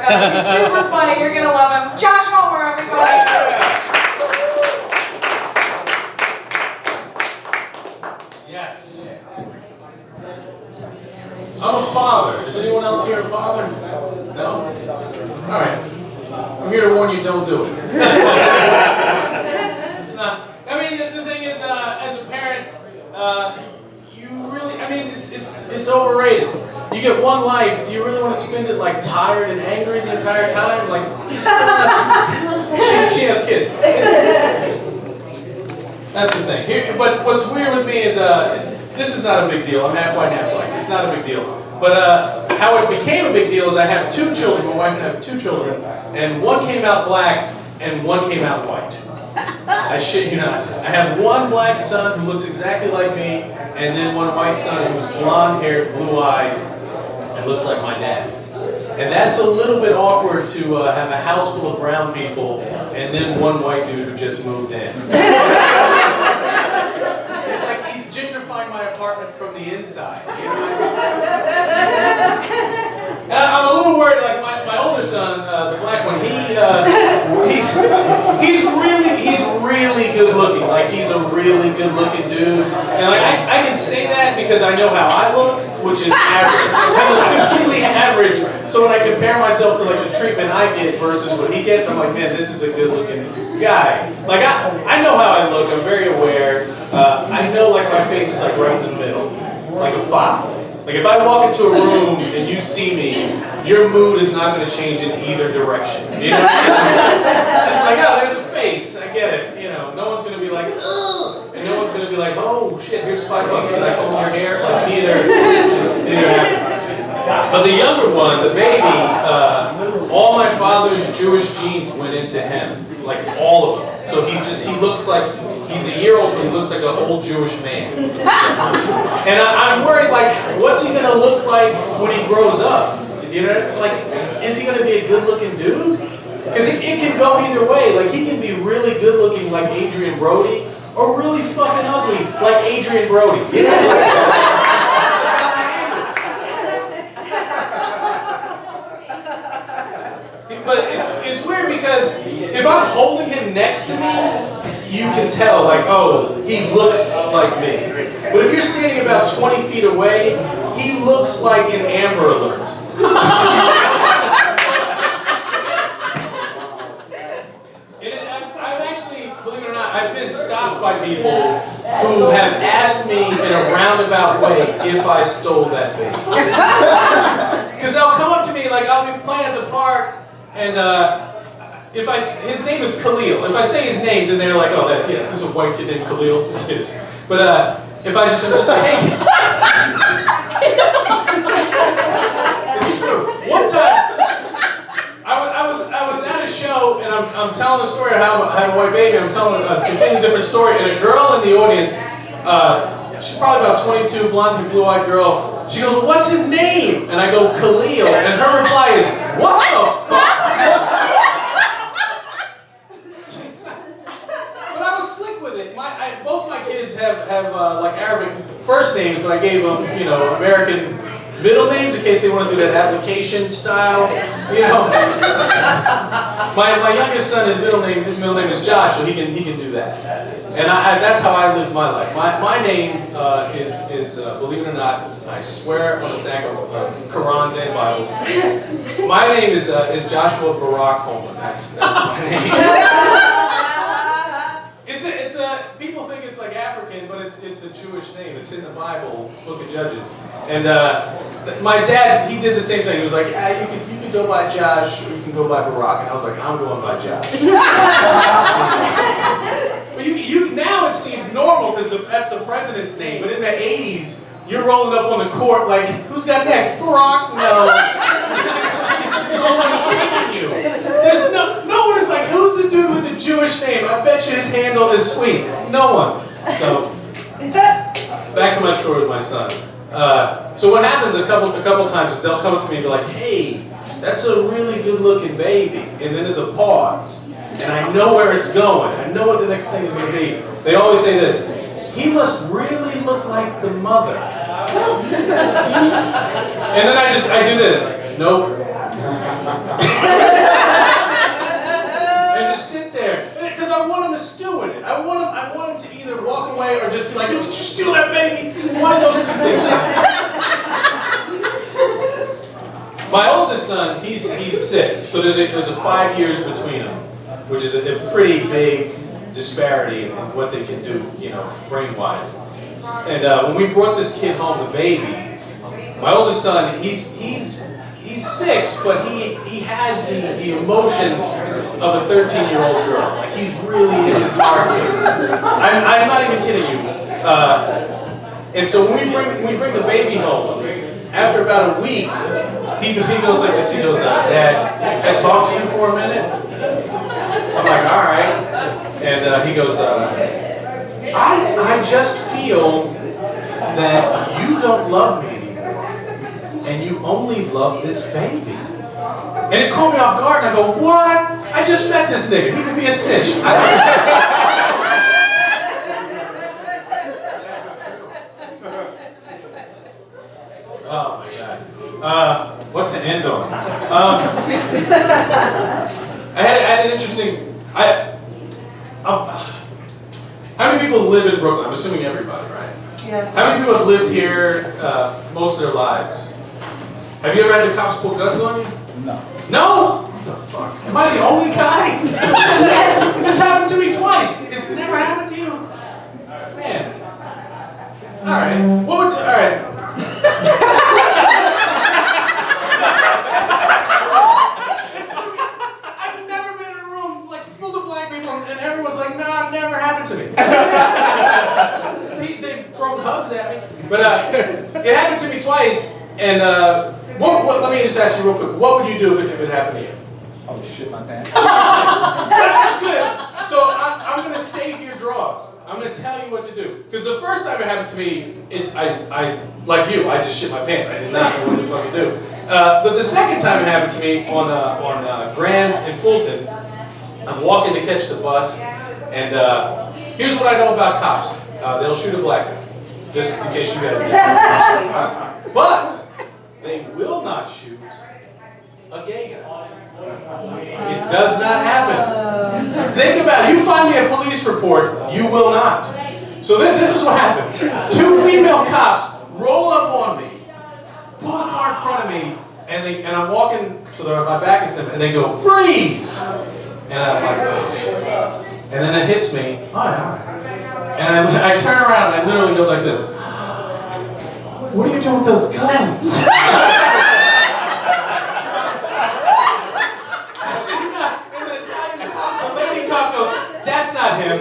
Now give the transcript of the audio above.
He's super funny. You're gonna love him. Josh Homer, everybody. Yes. I'm a father. Is anyone else here a father? No? All right. I'm here to warn you, don't do it. It's not. I mean, the thing is, as a parent, you really, I mean, it's overrated. You get one life. Do you really want to spend it like tired and angry the entire time? Like, just she has kids. That's the thing. Here, but what's weird with me is, this is not a big deal. I'm half white and half black. It's not a big deal. But how it became a big deal is I have two children. My wife and I have two children, and one came out black and one came out white. I shit you not. I have one black son who looks exactly like me, and then one white son who's blonde-haired, blue-eyed, and looks like my dad. And that's a little bit awkward to have a house full of brown people, and then one white dude who just moved in. It's like he's gentrifying my apartment from the inside. You know, I'm a little worried. Like my older son, the black one, he's really good looking. Like he's a really good looking dude. And like I can say that because I know how I look, which is average. I look completely average. So when I compare myself to like the treatment I get versus what he gets, I'm like, man, this is a good looking guy. Like I know how I look. I'm very aware. I know like my face is like right in the middle, like a 5. Like if I walk into a room and you see me, your mood is not going to change in either direction. You know? It's just like, oh, there's a face. I get it. You know, no one's going to be like, ugh, and no one's going to be like, oh shit, here's $5. Can I comb your hair? Like neither happens. But the younger one, the baby, all my father's Jewish genes went into him, like all of them. So he looks like. He's a year old, but he looks like an old Jewish man. And I'm worried, like, what's he gonna look like when he grows up? You know, like, is he gonna be a good-looking dude? Because it can go either way. Like, he can be really good-looking, like Adrian Brody, or really fucking ugly, like Adrian Brody. You know, it's about the angles. But it's weird because if I'm holding him next to me, you can tell, like, oh, he looks like me. But if you're standing about 20 feet away, he looks like an Amber Alert. I've actually, believe it or not, I've been stopped by people who have asked me in a roundabout way if I stole that baby. Because they'll come up to me, like, I'll be playing at the park, and his name is Khalil. If I say his name, then they're like, oh, there's a white kid named Khalil. It's his. But if I just say, hey, it's true. One time, I was at a show, and I'm telling a story of how I have a white baby. I'm telling a completely different story, and a girl in the audience, she's probably about 22, blonde, blue-eyed girl. She goes, well, what's his name? And I go, Khalil. And her reply is, what the fuck? Both my kids have like Arabic first names, but I gave them, you know, American middle names in case they want to do that application style. You know, my youngest son, his middle name is Josh, so he can do that. And that's how I live my life. My name is believe it or not, I swear on a stack of Qurans and Bibles. My name is Joshua Barak Homer. That's my name. People think it's like African, but it's a Jewish name. It's in the Bible, Book of Judges. And my dad, he did the same thing. He was like, you could go by Josh, or you can go by Barak. And I was like, I'm going by Josh. But now it seems normal because that's the president's name. But in the 80s, you're rolling up on the court like, who's got next? Barack? No. No one is picking you. There's no one is like, who's the dude with the Jewish name? I bet you his handle is sweet. No one. So, back to my story with my son. So what happens a couple times is they'll come up to me and be like, hey, that's a really good looking baby. And then there's a pause. And I know where it's going. I know what the next thing is going to be. They always say this, he must really look like the mother. And then I do this. nope. And just sit there. Because I want him to stew in it. I want him to either walk away or just be like, did you steal that baby? One of those two things. My oldest son, he's 6, so there's a 5 years between them, which is a pretty big disparity in what they can do, you know, brain-wise. And when we brought this kid home, the baby, my oldest son, he's 6, but he has the emotions of a 13-year-old girl. Like he's really in his heart. I'm not even kidding you. And so when we bring the baby home, after about a week, he goes like this. He goes, Dad, can I talk to you for a minute? I'm like, all right. And he goes, I just feel that you don't love me anymore, and you only love this baby. And it caught me off guard, and I go, what? I just met this nigga. He could be a snitch. Oh my God. What to end on? I had an interesting. How many people live in Brooklyn? I'm assuming everybody, right? Yeah. How many people have lived here most of their lives? Have you ever had the cops pull guns on you? No. No? What the fuck? Am I the only guy? This happened to me twice. It's never happened to you? Man. Alright. What would alright. I've never been in a room like full of black people and everyone's like, nah, it never happened to me. They've thrown hugs at me. But it happened to me twice, and let me just ask you real quick, what would you do if it happened to you? I would shit my pants. That's good. So I'm going to save your draws. I'm going to tell you what to do. Because the first time it happened to me, I like you, I just shit my pants. I did not know what the fuck to do. But the second time it happened to me on Grand in Fulton, I'm walking to catch the bus, and here's what I know about cops. They'll shoot a black guy, just in case you guys didn't. But they will not shoot a gay guy. It does not happen. Think about it. You find me a police report, you will not. So then this is what happened. 2 female cops roll up on me, pull the car in front of me, and I'm walking, so my back is to them, and they go, freeze! And I'm like, oh shit. And then it hits me, oh yeah. And I turn around and I literally go like this. What are you doing with those guns? I shit you not. And the Italian cop, the lady cop goes, that's not him.